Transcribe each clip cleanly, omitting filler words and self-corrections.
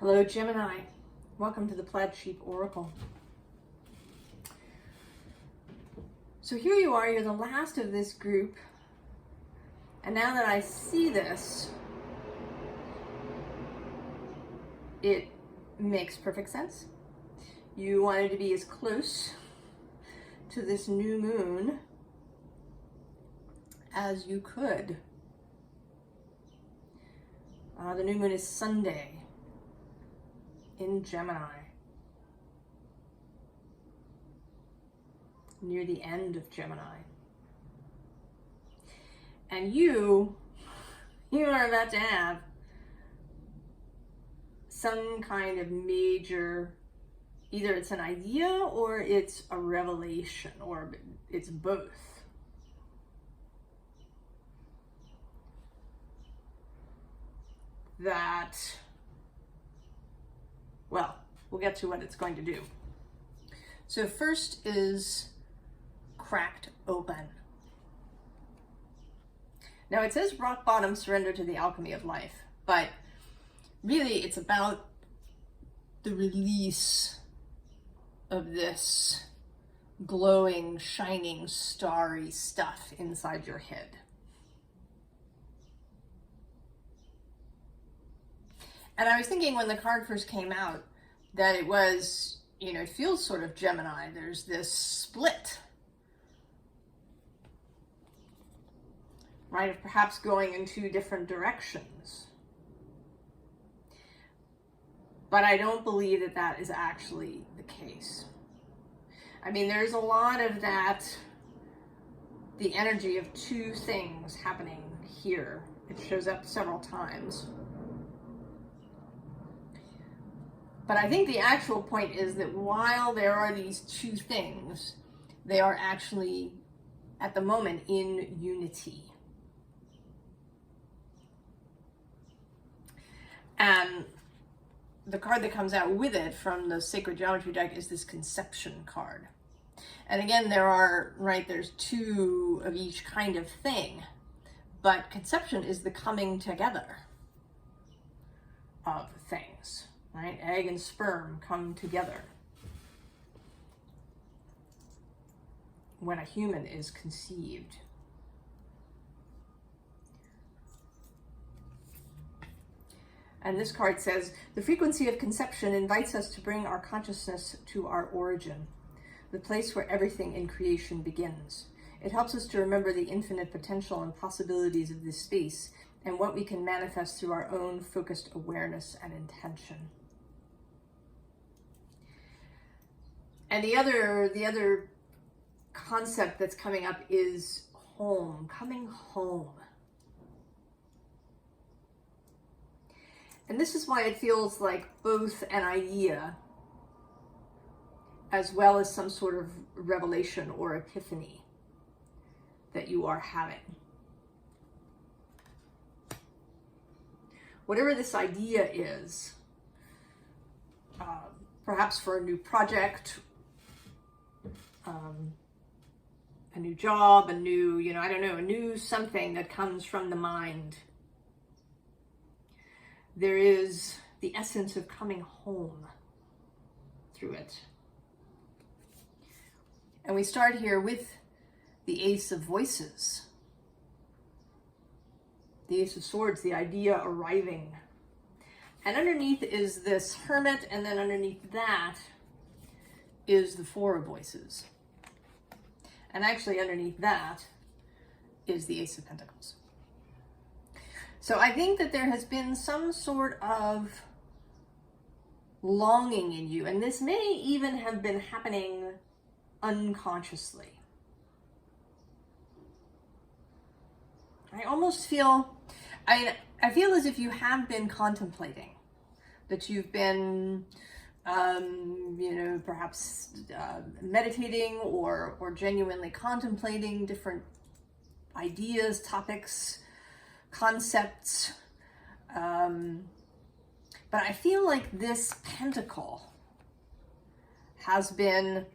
Hello, Gemini. Welcome to the Plaid Oracle. So here you are, you're the last of this group. And now that I see this, it makes perfect sense. You wanted to be as close to this new moon as you could. The new moon is Sunday in Gemini, near the end of Gemini. And you are about to have some kind of major, either it's an idea or it's a revelation or it's both. That, well, we'll get to what it's going to do. So first is cracked open. Now it says rock bottom, surrender to the alchemy of life, but really it's about the release of this glowing, shining, starry stuff inside your head. And I was thinking when the card first came out that it was, it feels sort of Gemini. There's this split, right, of perhaps going in two different directions. But I don't believe that that is actually the case. I mean, there's a lot of that, the energy of two things happening here. It shows up several times. But I think the actual point is that while there are these two things, they are actually, at the moment, in unity. And the card that comes out with it from the Sacred Geometry deck is this Conception card. And again, there's two of each kind of thing, but Conception is the coming together of things. Right? Egg and sperm come together when a human is conceived. And this card says, the frequency of conception invites us to bring our consciousness to our origin, the place where everything in creation begins. It helps us to remember the infinite potential and possibilities of this space and what we can manifest through our own focused awareness and intention. And the other concept that's coming up is home, coming home. And this is why it feels like both an idea as well as some sort of revelation or epiphany that you are having. Whatever this idea is, perhaps for a new project, a new job, a new, a new something that comes from the mind. There is the essence of coming home through it. And we start here with the Ace of Voices. The Ace of Swords, the idea arriving. And underneath is this Hermit, and then underneath that is the Four of Voices. And actually underneath that is the Ace of Pentacles. So I think that there has been some sort of longing in you, and this may even have been happening unconsciously. I almost feel, I feel as if you have been contemplating, that you've been perhaps meditating or genuinely contemplating different ideas, topics, concepts. But I feel like this pentacle has been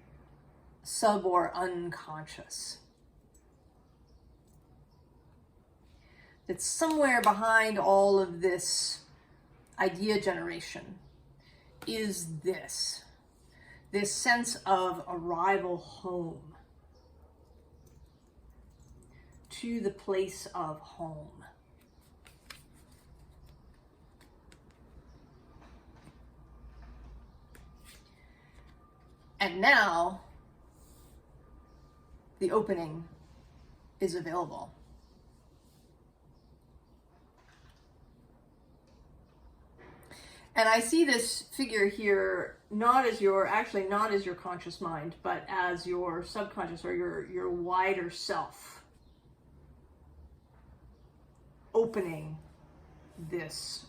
sub or unconscious. That somewhere behind all of this idea generation is this sense of arrival home, to the place of home. And now the opening is available. And I see this figure here not as your conscious mind, but as your subconscious or your wider self opening this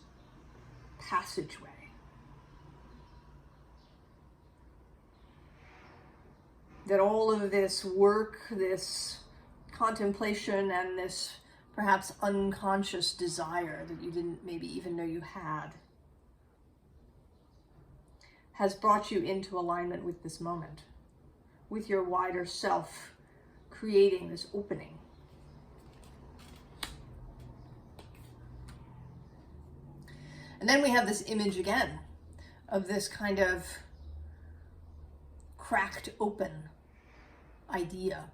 passageway. That all of this work, this contemplation, and this perhaps unconscious desire that you didn't maybe even know you had has brought you into alignment with this moment, with your wider self creating this opening. And then we have this image again of this kind of cracked open idea.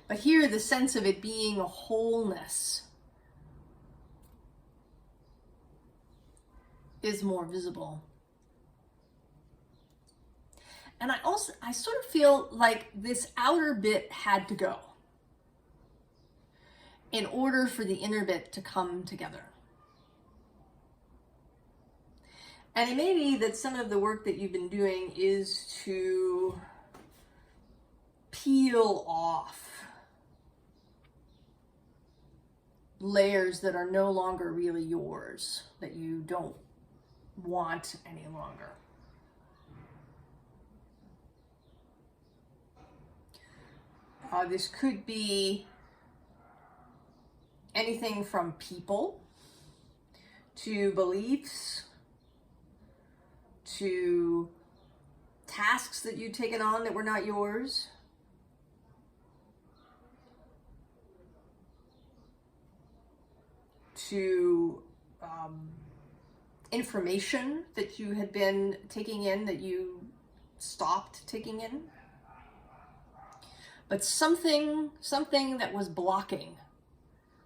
But here the sense of it being a wholeness is more visible. And I sort of feel like this outer bit had to go in order for the inner bit to come together. And it may be that some of the work that you've been doing is to peel off layers that are no longer really yours, that you don't want any longer. This could be anything from people to beliefs to tasks that you'd taken on that were not yours, to information that you had been taking in that you stopped taking in. But something that was blocking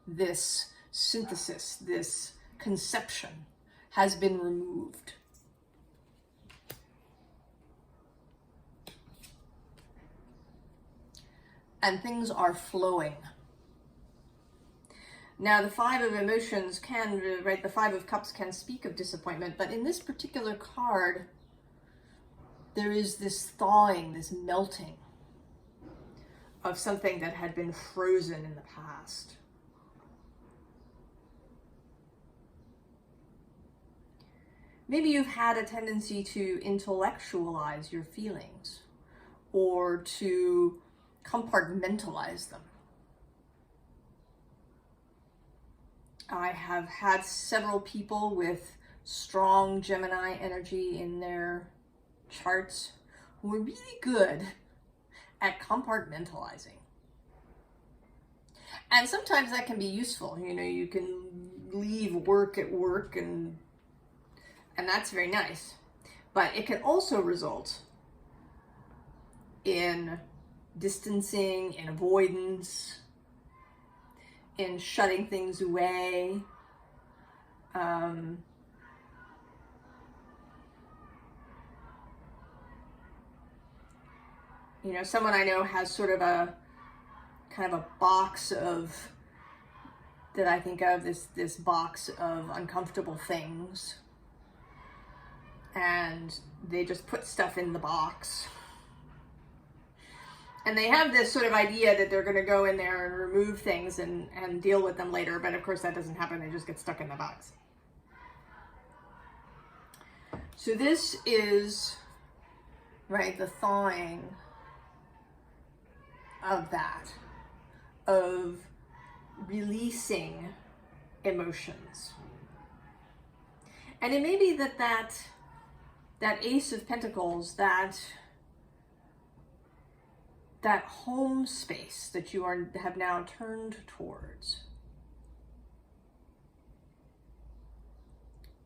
this synthesis, this conception, has been removed. And things are flowing. Now, the Five of Emotions the Five of Cups can speak of disappointment, but in this particular card, there is this thawing, this melting of something that had been frozen in the past. Maybe you've had a tendency to intellectualize your feelings or to compartmentalize them. I have had several people with strong Gemini energy in their charts who are really good at compartmentalizing. And sometimes that can be useful. You know, you can leave work at work and that's very nice. But it can also result in distancing, in avoidance, in shutting things away. You know, someone I know has sort of a kind of a box of, that I think of, this box of uncomfortable things. And they just put stuff in the box. And they have this sort of idea that they're going to go in there and remove things and deal with them later. But of course that doesn't happen. They just get stuck in the box. So this is, right, the thawing of that, of releasing emotions. And it may be that Ace of Pentacles, that home space that you have now turned towards,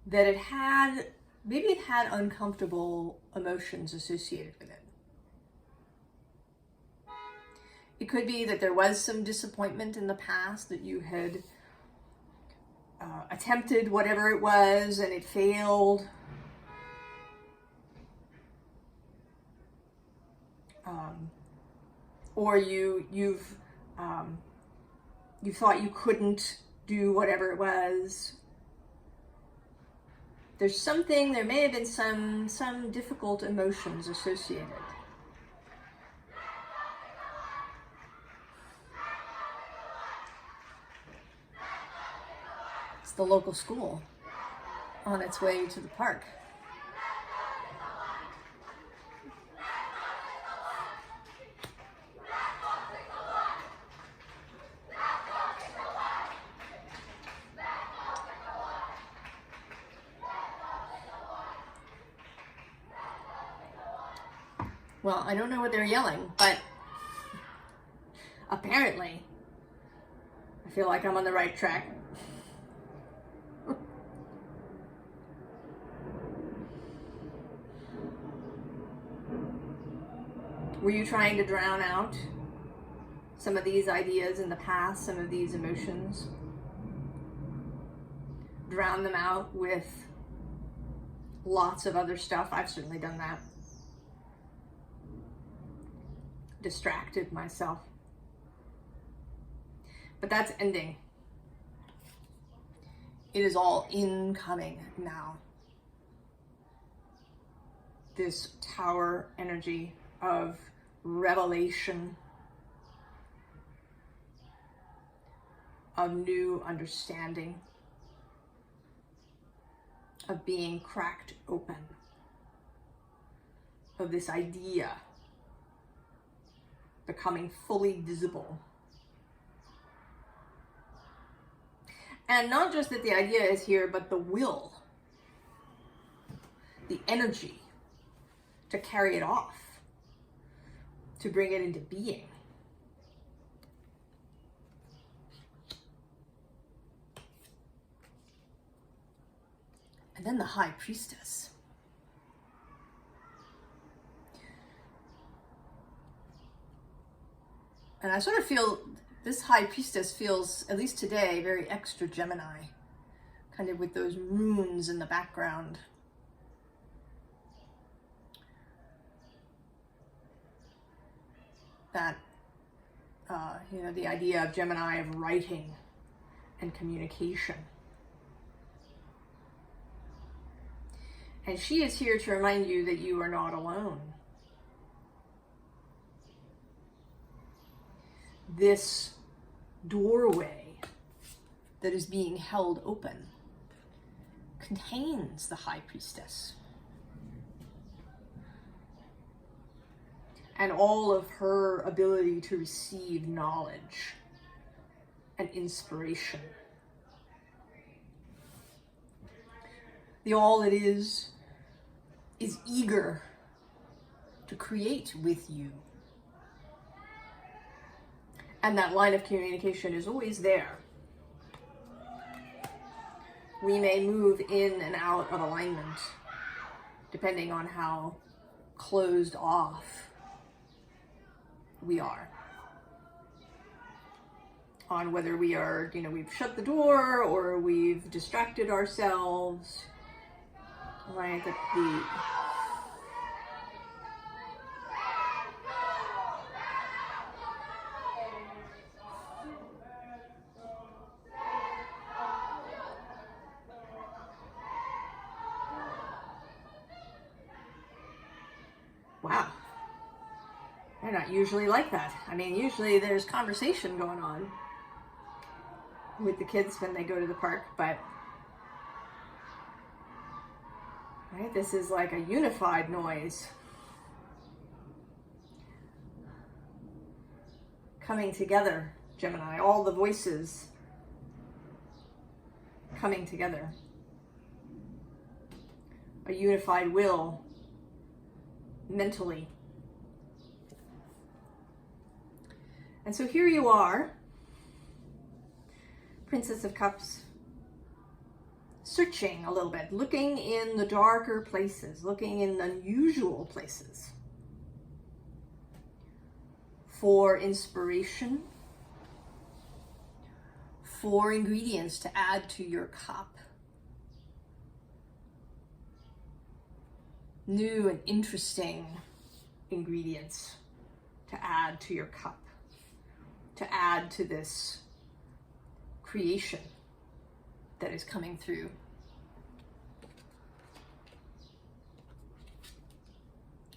that it had, maybe it had uncomfortable emotions associated with it. It could be that there was some disappointment in the past, that you had attempted whatever it was and it failed. Or you thought you couldn't do whatever it was. There's something, there may have been some difficult emotions associated. It's the local school on its way to the park. Well, I don't know what they're yelling, but apparently I feel like I'm on the right track. Were you trying to drown out some of these ideas in the past, some of these emotions? Drown them out with lots of other stuff? I've certainly done that. Distracted myself. But that's ending. It is all incoming now. This tower energy of revelation, of new understanding, of being cracked open, of this idea becoming fully visible. And not just that the idea is here, but the will, the energy to carry it off, to bring it into being. And then the High Priestess. And I sort of feel this High Priestess feels, at least today, very extra Gemini, kind of with those runes in the background. That, the idea of Gemini of writing and communication. And she is here to remind you that you are not alone. This doorway that is being held open contains the High Priestess and all of her ability to receive knowledge and inspiration. The all it is eager to create with you. And that line of communication is always there. We may move in and out of alignment depending on how closed off we are. On whether we are, we've shut the door or we've distracted ourselves. Right? Wow. They're not usually like that. I mean, usually there's conversation going on with the kids when they go to the park, but right, this is like a unified noise coming together, Gemini, all the voices coming together. A unified will mentally. And so here you are, Princess of Cups, searching a little bit, looking in the darker places, looking in unusual places for inspiration, for ingredients to add to your cup. New and interesting ingredients to add to your cup, to add to this creation that is coming through.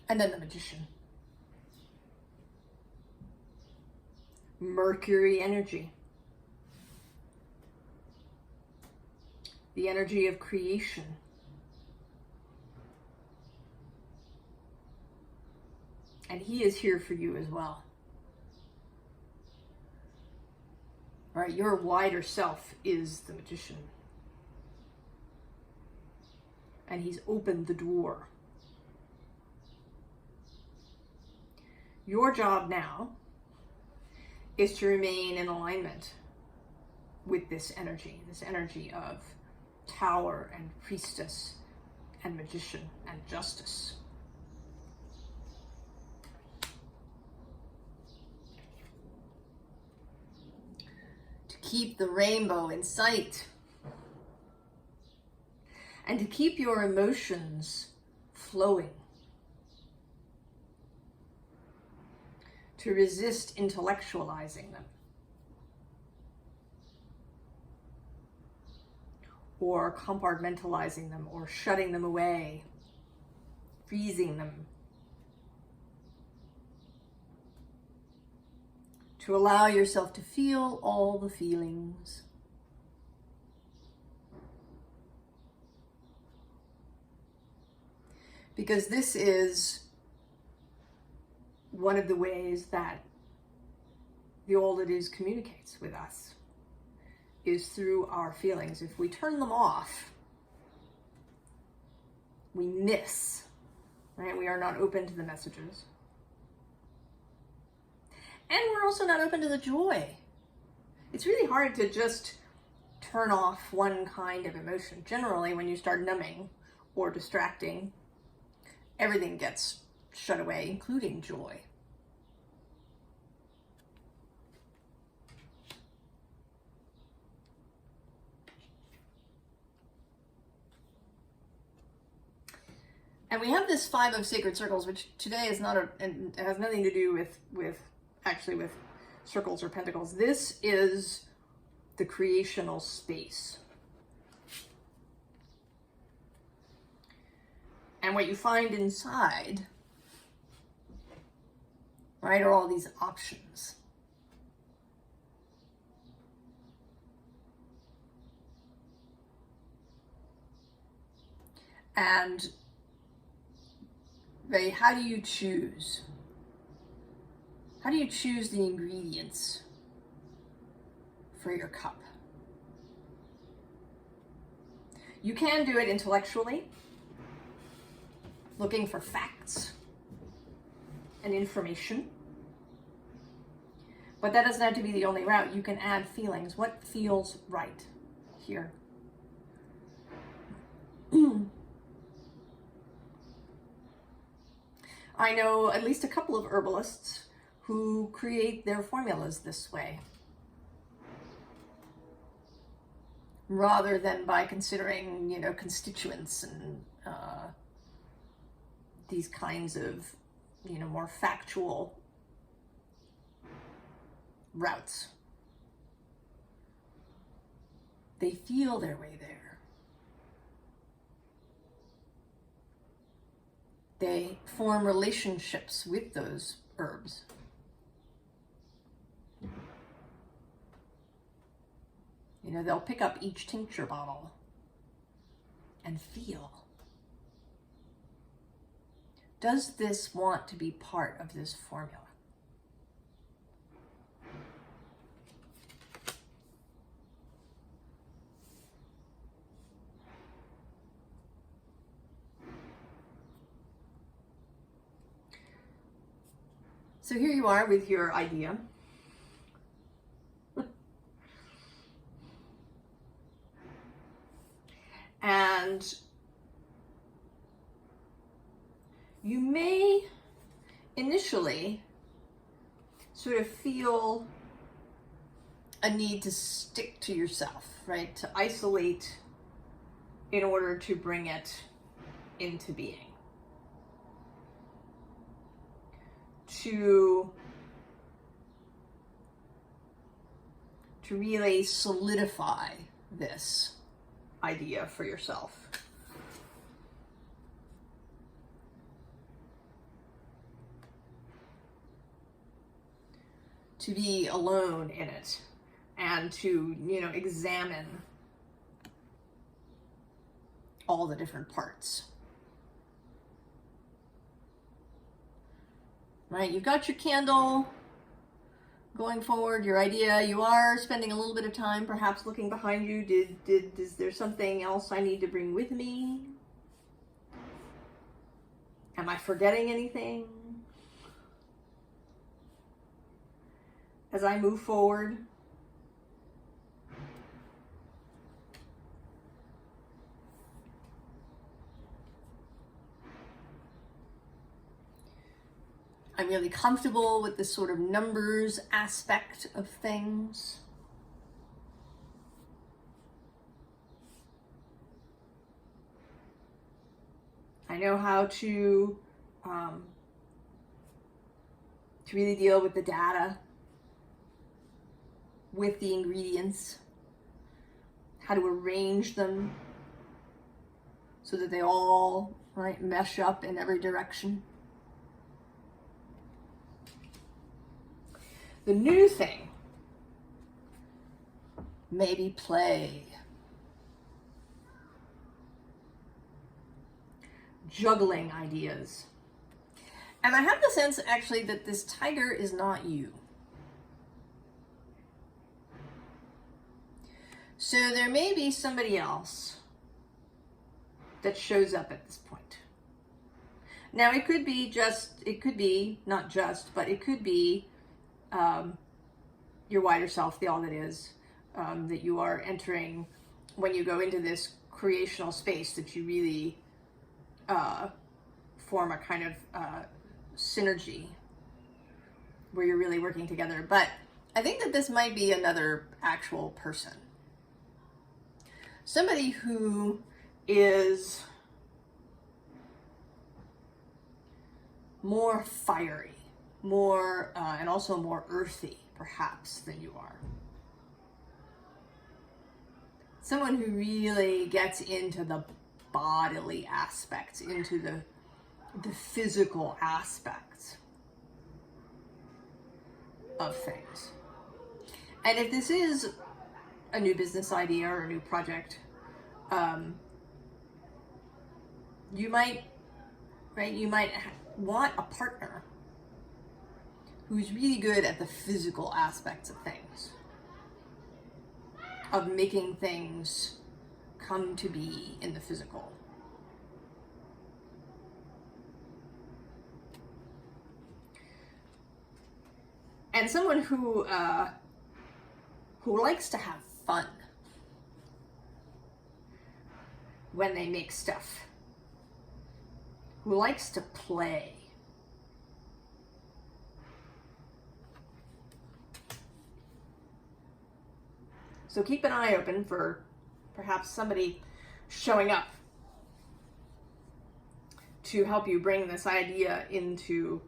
And then the Magician. Mercury energy. The energy of creation. And he is here for you as well. Right, your wider self is the Magician. And he's opened the door. Your job now is to remain in alignment with this energy of Tower and Priestess and Magician and Justice. To keep the rainbow in sight and to keep your emotions flowing. To resist intellectualizing them or compartmentalizing them or shutting them away, freezing them. To allow yourself to feel all the feelings. Because this is one of the ways that the all that is communicates with us, is through our feelings. If we turn them off, we miss, right? We are not open to the messages. And we're also not open to the joy. It's really hard to just turn off one kind of emotion. Generally, when you start numbing or distracting, everything gets shut away, including joy. And we have this 5 of Sacred Circles, which today is not and it has nothing to do with circles or pentacles. This is the creational space. And what you find inside, right, are all these options. And Ray, how do you choose? How do you choose the ingredients for your cup? You can do it intellectually, looking for facts and information. But that doesn't have to be the only route. You can add feelings. What feels right here? I know at least a couple of herbalists who create their formulas this way, rather than by considering, constituents and these kinds of, more factual routes. They feel their way there. They form relationships with those herbs. They'll pick up each tincture bottle and feel. Does this want to be part of this formula? So here you are with your idea. And you may initially sort of feel a need to stick to yourself, right? To isolate in order to bring it into being. To really solidify this idea for yourself. To be alone in it and to, examine all the different parts. Right, you've got your candle going forward, your idea. You are spending a little bit of time perhaps looking behind you. Is there something else I need to bring with me? Am I forgetting anything? As I move forward, I'm really comfortable with this sort of numbers aspect of things. I know how to really deal with the data, with the ingredients, how to arrange them so that they all, right, mesh up in every direction. The new thing, maybe play. Juggling ideas. And I have the sense actually that this tiger is not you. So there may be somebody else that shows up at this point. Now it could be your wider self, the all that is, that you are entering when you go into this creational space, that you really form a kind of synergy where you're really working together. But I think that this might be another actual person. Somebody who is more fiery, more and also more earthy perhaps than you are. Someone who really gets into the bodily aspects, into the physical aspects of things. And if this is a new business idea or a new project, you might want a partner who's really good at the physical aspects of things, of making things come to be in the physical. And someone who likes to have fun when they make stuff, who likes to play. So keep an eye open for perhaps somebody showing up to help you bring this idea into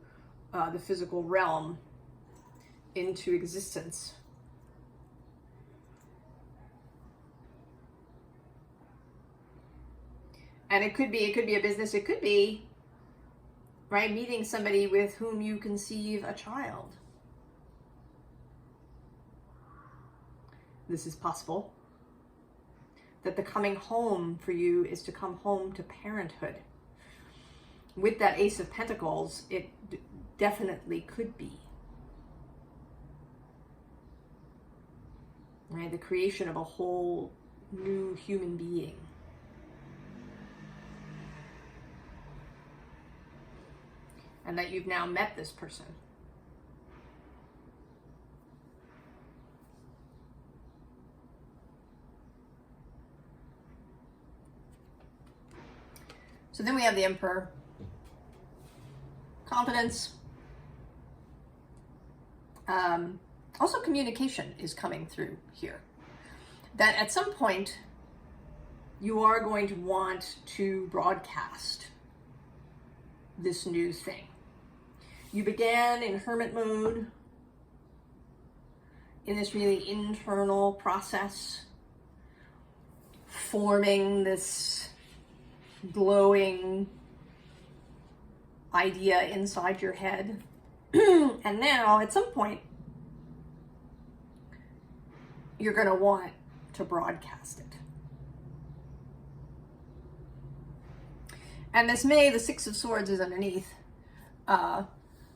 the physical realm, into existence. And it could be a business, it could be, right, meeting somebody with whom you conceive a child. This is possible. That the coming home for you is to come home to parenthood. With that Ace of Pentacles, it definitely could be. Right? The creation of a whole new human being. And that you've now met this person. So then we have the Emperor. Confidence. Also communication is coming through here. That at some point you are going to want to broadcast this new thing. You began in hermit mode, in this really internal process, forming this glowing idea inside your head. And now at some point you're going to want to broadcast it. And this may, the Six of Swords is underneath.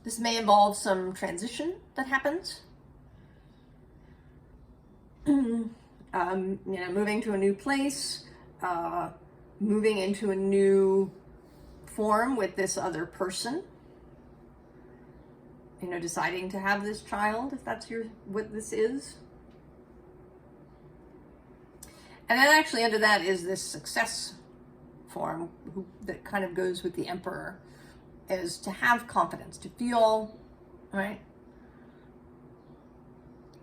This may involve some transition that happens. Moving to a new place, moving into a new form with this other person. Deciding to have this child, if that's what this is. And then actually under that is this success form that kind of goes with the Emperor, is to have confidence, to feel, right?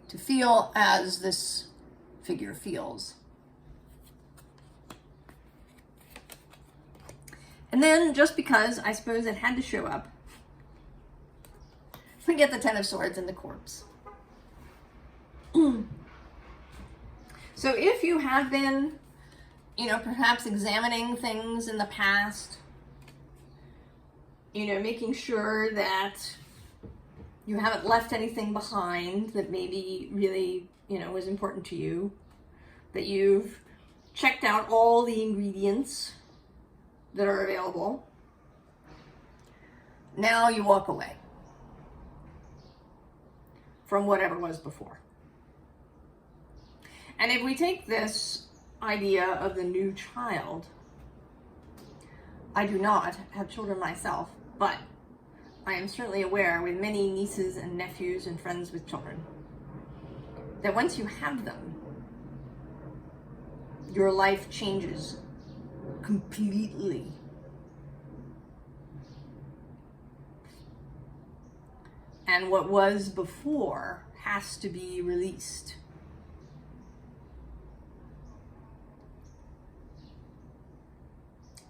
To feel as this figure feels. And then, just because I suppose it had to show up, we get the Ten of Swords and the corpse. So if you have been, perhaps examining things in the past, making sure that you haven't left anything behind that maybe really, was important to you, that you've checked out all the ingredients that are available, now you walk away from whatever was before. And if we take this idea of the new child, I do not have children myself, but I am certainly aware, with many nieces and nephews and friends with children, that once you have them, your life changes completely. And what was before has to be released.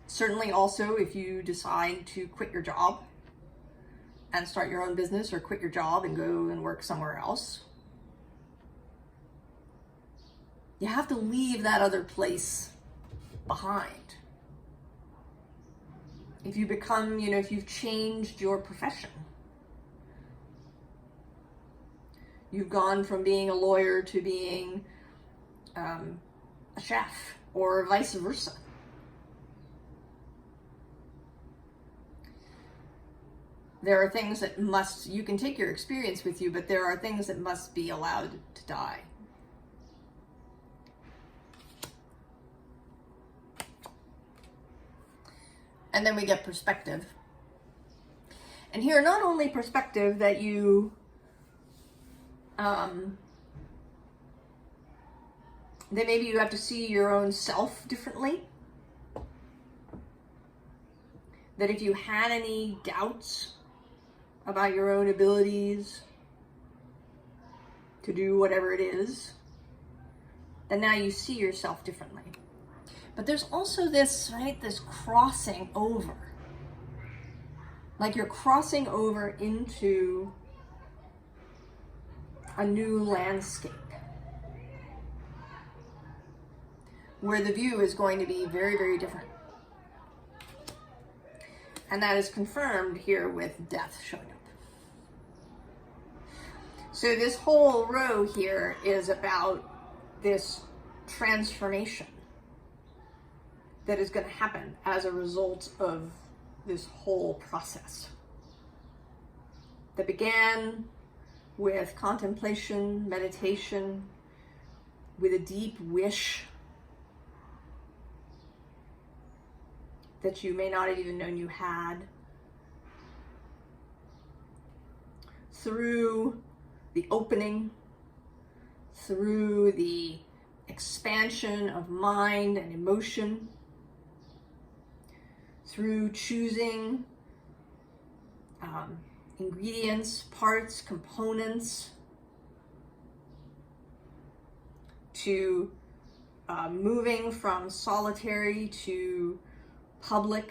Certainly also if you decide to quit your job and start your own business, or quit your job and go and work somewhere else, you have to leave that other place behind. If you become, if you've changed your profession, you've gone from being a lawyer to being a chef, or vice versa. There are things that you can take your experience with you, but there are things that must be allowed to die. And then we get perspective. And here, not only perspective that you that maybe you have to see your own self differently. That if you had any doubts about your own abilities to do whatever it is, then now you see yourself differently. But there's also this, right, this crossing over. Like you're crossing over into a new landscape where the view is going to be very, very different. And that is confirmed here with death showing up. So this whole row here is about this transformation that is going to happen as a result of this whole process that began with contemplation, meditation, with a deep wish that you may not have even known you had, through the opening, through the expansion of mind and emotion, through choosing ingredients, parts, components, to moving from solitary to public,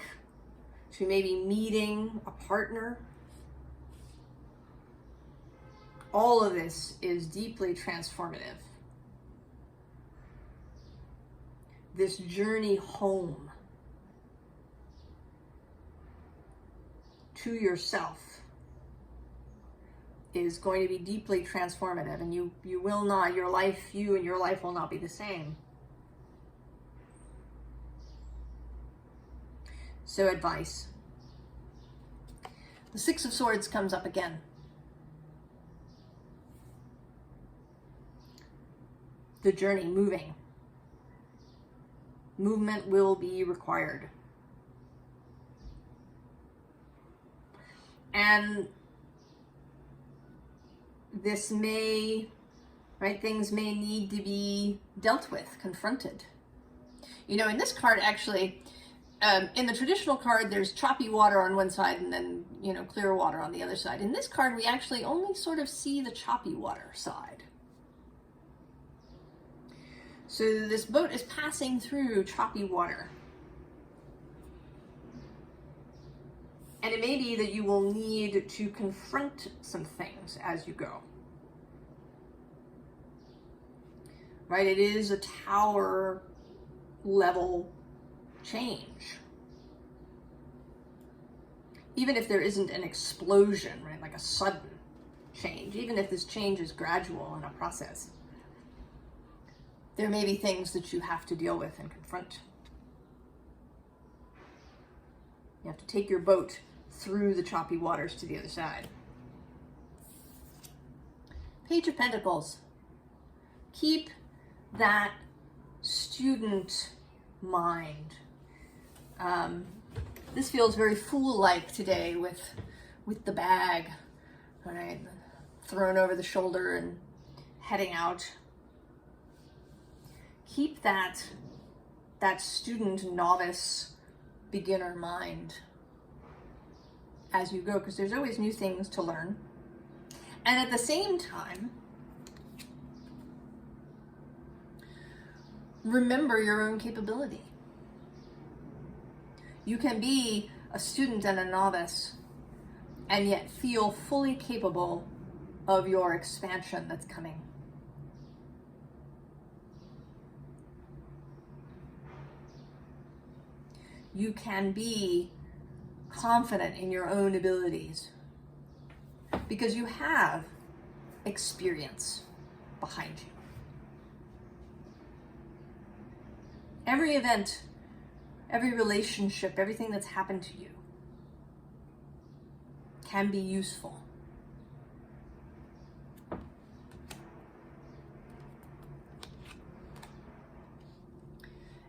to maybe meeting a partner. All of this is deeply transformative. This journey home to yourself is going to be deeply transformative, and you will not, you and your life will not be the same. So advice. The Six of Swords comes up again. The journey, moving. Movement will be required. And this may, right, things may need to be dealt with, confronted. You know, in this card, actually, in the traditional card, there's choppy water on one side and then, you know, clear water on the other side. In this card, we actually only sort of see the choppy water side. So this boat is passing through choppy water. And it may be that you will need to confront some things as you go. Right? It is a tower level change. Even if there isn't an explosion, right? Like a sudden change. Even if this change is gradual in a process, there may be things that you have to deal with and confront. You have to take your boat through the choppy waters to the other side. Page of Pentacles. Keep that student mind. This feels very fool-like today with the bag, right, thrown over the shoulder and heading out. Keep that student, novice, beginner mind as you go, because there's always new things to learn. And at the same time, remember your own capability. You can be a student and a novice and yet feel fully capable of your expansion that's coming. You can be confident in your own abilities because you have experience behind you. Every event, every relationship, everything that's happened to you can be useful.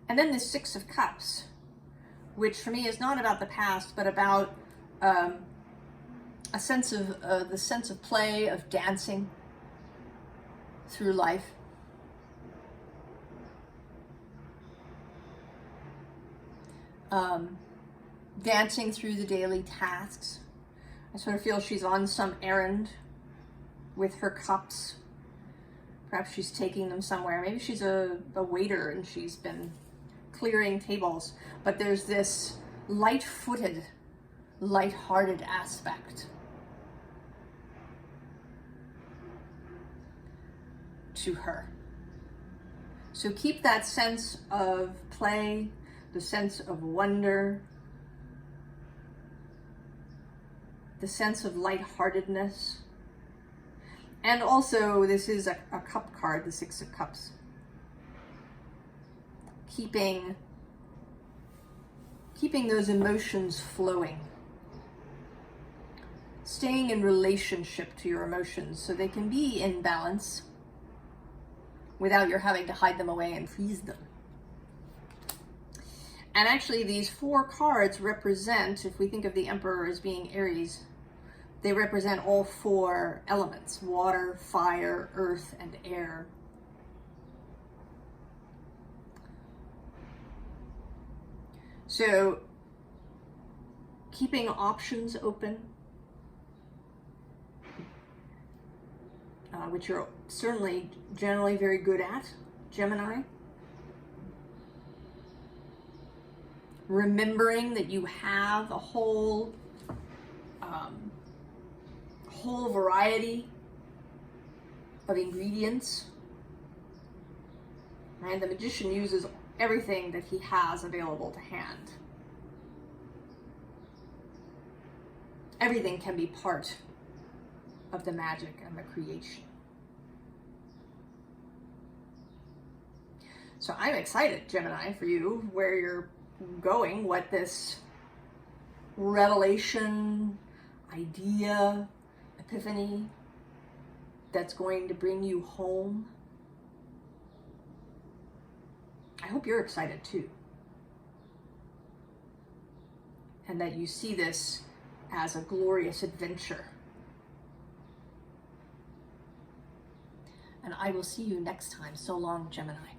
And then the Six of Cups, which for me is not about the past, but about a sense of the sense of play, of dancing through life. Dancing through the daily tasks. I sort of feel she's on some errand with her cups. Perhaps she's taking them somewhere. Maybe she's a waiter and she's been clearing tables. But there's this light-footed, light-hearted aspect to her. So keep that sense of play, the sense of wonder, the sense of lightheartedness. And also, this is a cup card, the Six of Cups. Keeping those emotions flowing. Staying in relationship to your emotions so they can be in balance without your having to hide them away and freeze them. And actually, these four cards represent, if we think of the Emperor as being Aries, they represent all four elements: water, fire, earth, and air. So keeping options open, which you're certainly generally very good at, Gemini. Remembering that you have a whole variety of ingredients. Right? The magician uses everything that he has available to hand. Everything can be part of the magic and the creation. So I'm excited, Gemini, for you, where you're going, what this revelation, idea, epiphany that's going to bring you home. I hope you're excited too. And that you see this as a glorious adventure. And I will see you next time. So long, Gemini.